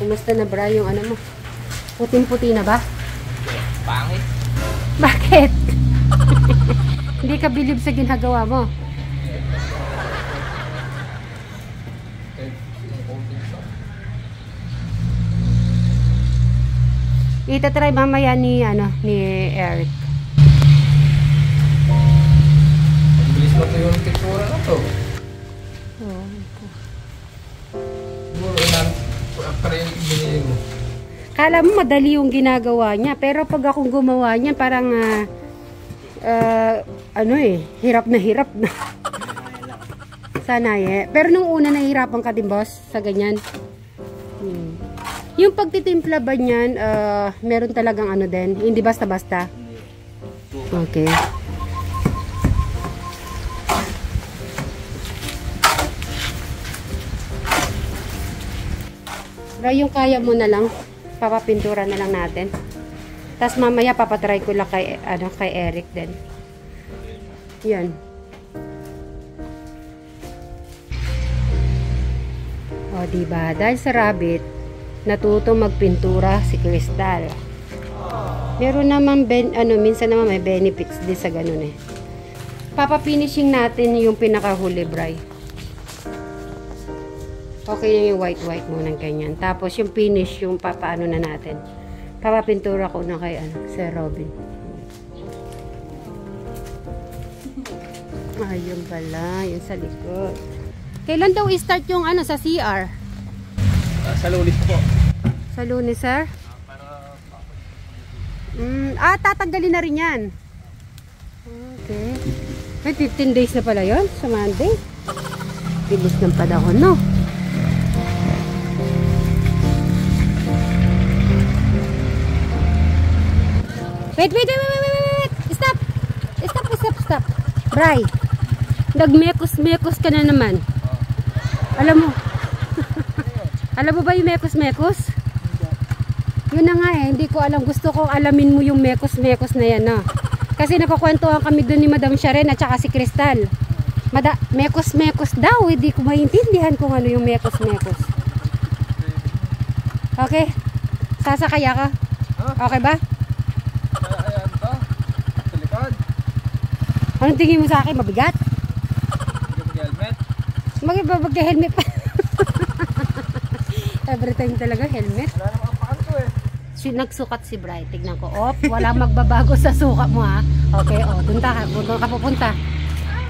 Kumusta na bra yung ano mo? Puting-puti na ba? Pangit. Bakit? Hindi ka bilib sa ginagawa mo? Itatry mamaya ni Eric. Ang bilis mo yung picture na to. Oh. Para yung binili mo. Kala mo madali yung ginagawa niya, pero pag akong gumawa niya parang hirap na. Sana pero nung una nahihirapan ka din, boss, sa ganyan. Yung pagtitimpla ba niyan, meron talagang ano din, hindi basta-basta. Okay. Pero yung kaya mo na lang, papapintura na lang natin. Tapos mamaya papatry ko lang kay Eric din. Yan. O, diba? Dahil sa rabbit, natuto magpintura si Crystal. Meron naman minsan naman may benefits din sa ganun eh. Papa-finishing natin yung pinakahuli, Bray. Okay yung white mo ng ganyan. Tapos yung finish, yung papaano na natin. Papapintura ko na kay Sir Robin. Ayun pala, yun sa likod. Kailan daw i-start yung sa CR? Sa Lunes po. Sa Lunes, sir? Tatanggalin na rin yan. Okay. May 15 days na pala yun sa Monday. Bilis ng panahon, no? Wait. Stop. Bray. Nagmekos-mekos ka na naman. Alam mo. Alam mo ba yung mekos-mekos? Yun na nga hindi ko alam. Gusto kong alamin mo yung mekos-mekos na yan, no? Kasi nakakwentuhan kami doon ni Madam Sharon at saka si Crystal. Mekos-mekos daw. Hindi ko maintindihan kung ano yung mekos-mekos. Okay? Sasakaya ka? Okay ba? Ayan to. Sa likod. Anong tingin mo sa akin? Mabigat? Mag-helmet. Mag-helmet pa. Every time talaga helmet. Wala namang pakanto eh. Nagsukat si Bray. Tignan ko. Walang magbabago sa sukat mo, ha. Okay, doon ka pupunta.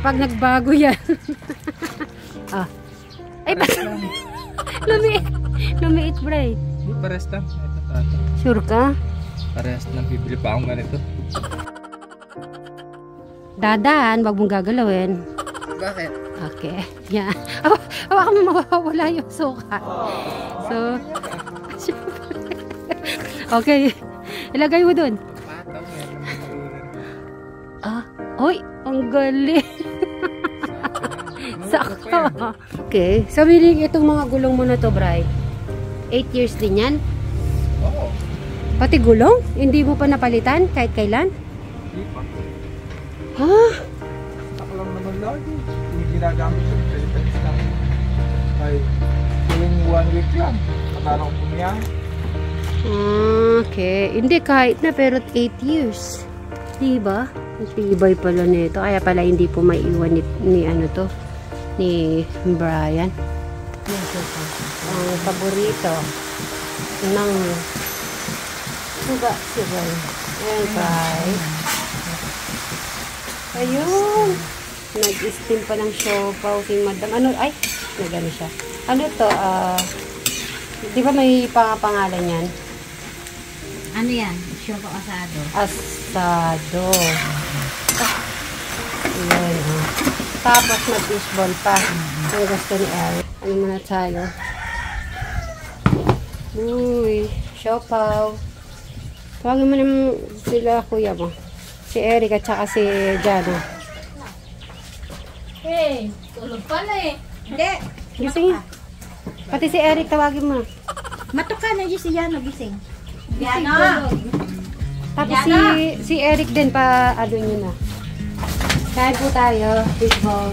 Pag nagbago yan. Ay, ba? Lumiit, Bray. Pares lang. Sure ka? Pares lang. Bibili pa akong ganito. Dadaan, wag mong gagalawin. Bakit? Okay. Yan. Baka mawawala yung sukat. So, okay. Ilagay mo dun. Oy, ang galing. Sakto. Okay. Sabihin itong mga gulong mo na to, Bray. 8 years din yan? Oo. Pati gulong? Hindi mo pa napalitan kahit kailan? Hindi pa. Ha? Ako lang naman lagi. Hindi ginagamit yung Philippines lang. Ay, tuwing 1 week lang. Matalo ko niya. Okay. Hindi kahit na pero 8 years. Diba? Tibay pala nito. Kaya pala hindi po maiwan ni Brian. Ang paborito ng suga si Brian. Ayan, guys. Ayun. Nag-steam pa ng siopaw si Madam. Nag-ano siya. Ano to? Di ba may pangalan yan? Ano yan? Siopaw asado. Asado. Ayan, Tapos mag-fishball pa. Ang gusto ni Eric. Ano muna tayo? Uy, siopaw. Tawagin mo naman sila kuya mo. Si Eric at saka si Jana. Hey, tulog pala eh. Hindi. Gising. Pati si Eric tawagin mo. Matuka na si Jana gising. Jana! Tapos si Eric din pa nyo na. Kain po tayo. Fishball.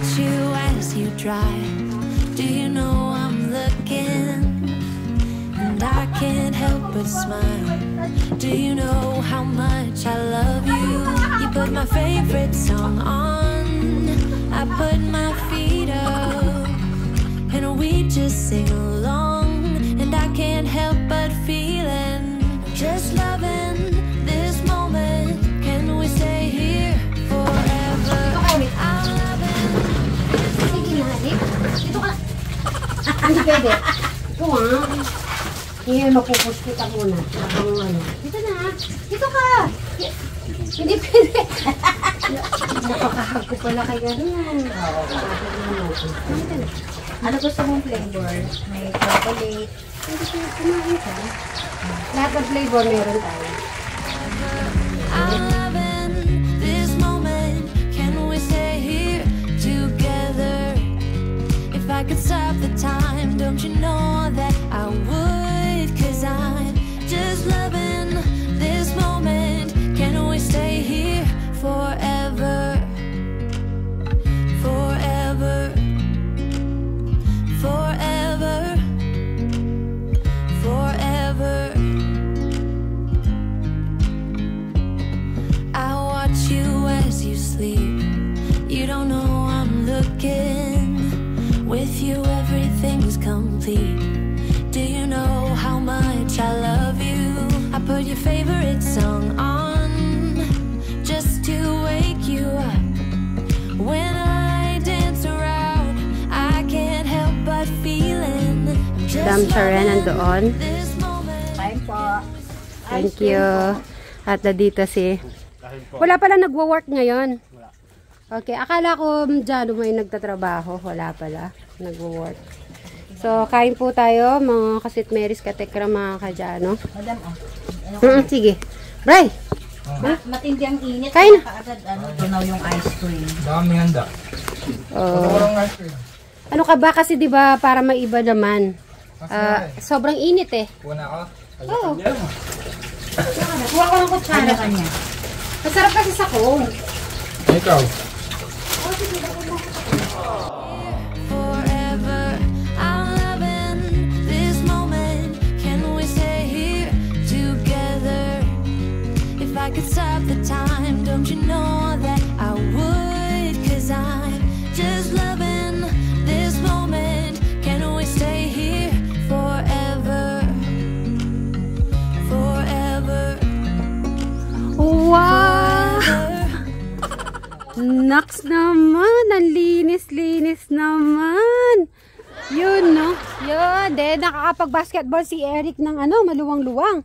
watch you as you drive. Do you know I'm looking? And I can't help but smile. Do you know how much I love you? You put my favorite song on, I put my feet up, and we just sing along. And I can't help but feeling, just loving this moment. Can we stay here forever? I'm loving. Sige na, Nick. Dito ka. Hindi pwede. Ito nga. Hindi, mapupush kita muna. Dito na. Dito ka. Hindi pwede. Napakahag ko pala kay gano'n. Ano gusto mong flavor? May chocolate. Hindi ko kumain ka. Lahat ng flavor meron tayo. I'm loving this moment. Can we stay here together? If I could stop the time, don't you know that I would? 'Cause I'm just loving this moment. Can we stay here forever? Forever. Forever. Forever. I watch you as you sleep. You don't know I'm looking. With you everything's complete. Do you know how much I love you? I put your favorite song on just to wake you up. When I dance around, I can't help but feeling Dam Sharon nandoon. this moment. Kain po. Thank you. At dito si... Wala pala nagwo-work ngayon. Okay, akala ko dyan may nagtatrabaho. Wala pala. Nagwo-work. So, kain po tayo, mga kasitmeris, katekra, mga kadyano. Madam, oh. Sige. Bray! Matindi ang init. Kain. Kaagad, tunaw yung ice cream. Daming handa. Oh. Walang ice cream. Ano ka ba? Kasi diba para maiba naman. Sobrang init eh. Kuha na ako. Oo. Kuha ko ng kutsara kanya. Masarap kasi sa cone. Ikaw. Forever, I'm loving this moment. Can we stay here together? If I could stop the time, don't you know that I would? 'Cause I'm just loving this moment. Can we stay here forever? Forever. Wow! Forever. Naks naman! Ang linis-linis naman! Yun, no? Yun, de, nakakapag-basketball si Eric ng ano, maluwang-luwang.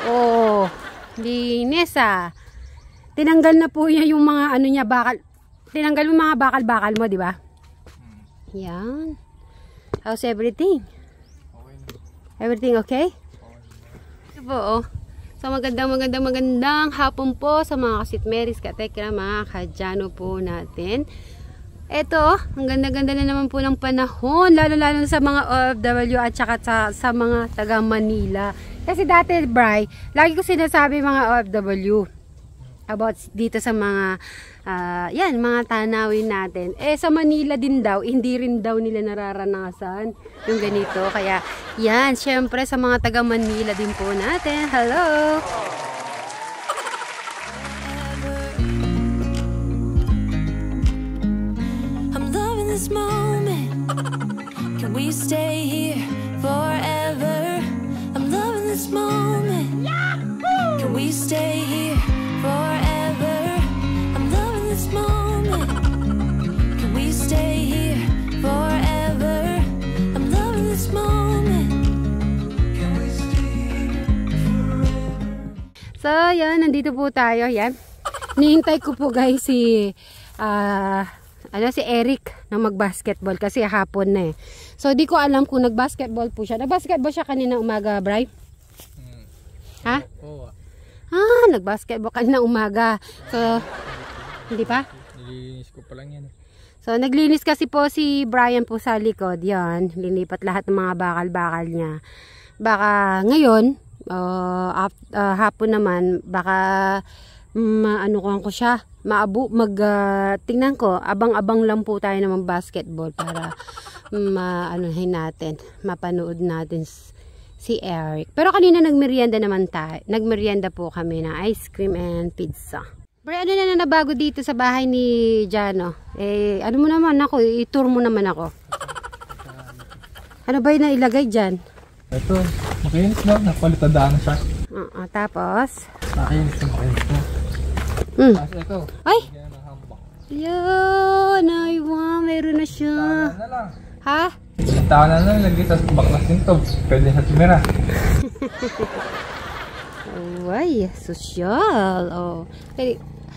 Oh, linis ah. Tinanggal na po niya yung mga ano niya, bakal. Tinanggal yung mga bakal-bakal mo, di ba? Yan. How's everything? Everything okay? Ito po, oh. So, magandang hapon po sa mga kasitmeris, katekra, mga kadyano po natin. Eto, ang ganda-ganda na naman po ng panahon, lalo-lalo sa mga OFW at saka sa mga taga Manila. Kasi dati, Bri, lagi ko sinasabi mga OFW about dito sa mga yan, mga tanawin natin. Eh, sa Manila din daw, hindi rin daw nila nararanasan yung ganito. Kaya, yan, syempre sa mga taga Manila din po natin. Hello! I'm loving this moment. Can we stay here forever? I'm loving this moment. Can we stay here forever? I'm loving this moment. Can we stay here forever? I'm loving this moment. Can we stay here forever? So, yan, nandito po tayo. Yan. Nihintay ko po guys si si Eric na mag-basketball kasi hapon na eh. So, di ko alam kung nag-basketball po siya. Nag-basketball siya kanina umaga, Bri? Ha? Oo. Nag-basketball kanina umaga. So, hindi pa? Nilinis ko pa lang yan. So, naglinis kasi po si Brian po sa likod. Yan, linipat lahat ng mga bakal-bakal niya. Baka ngayon, hapon naman, baka tingnan ko, abang-abang lang po tayo ng basketball para mapanood natin si Eric. Pero kanina nagmerienda naman tayo. Nagmerienda po kami ng ice cream and pizza. Pero ano na nabago dito sa bahay ni Jano? Ano mo naman ako, i-tour mo naman ako. Ano ba yung nailagay dyan? Ito, makinis na. Napalitadaan na siya. Tapos? Makinis na. Tapos ito. Ay! Yan! Ay, wow! Meron na siya. Tawanan na lang. Ha? Tawanan na lang. Lagi sa baklas nito. Pwede sa tumira. Ay, sosyal.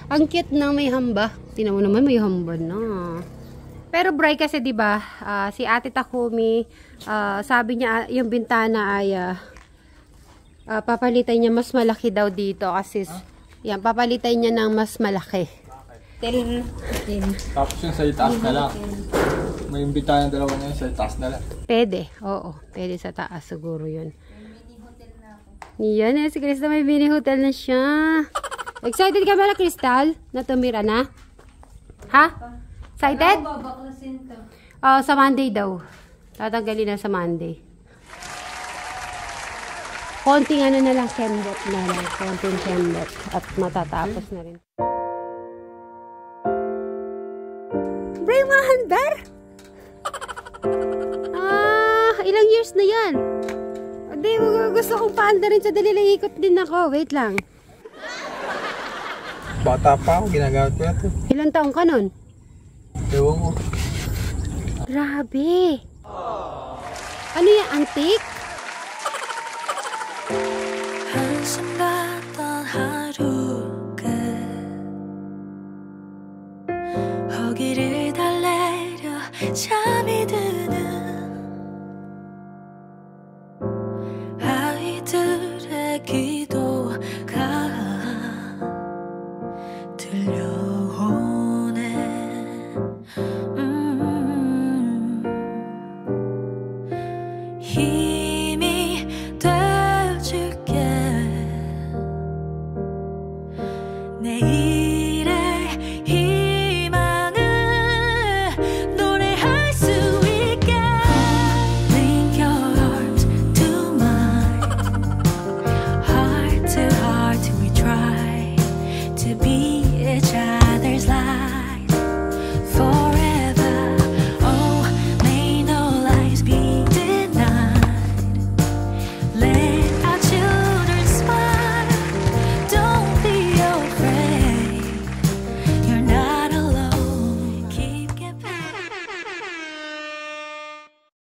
Ang cute na may hamba. Tingnan mo naman, may hamba na. Pero Bray kasi 'di ba, si Ate Takumi, sabi niya yung bintana ay papalitan niya mas malaki daw dito kasi yan, papalitan niya ng mas malaki. Tapos yung sa itaas na lang. May bintana na dalawa na yun, sa itaas na lang. Pwede, oo. Pwede sa taas siguro yun. Yan si Crystal, may mini hotel na siya. Excited ka ba na, Crystal? Na tumira na? Ha? Excited? Sa Monday daw. Tatanggalin na sa Monday. Konting ano na lang, kembot na lang. Konting kembot. At matatapos na rin. Bray, mahandar? Ilang years na yan? Hindi, gusto kong paanda rin sa dali. Ikot din ako. Wait lang. Bata pa ako, ginagamit ko ito. Ilang taong ka nun? Ewan ko. Grabe. Ano yung antique? 한순간 던 하루 끝 거기를 달래려 잠이 들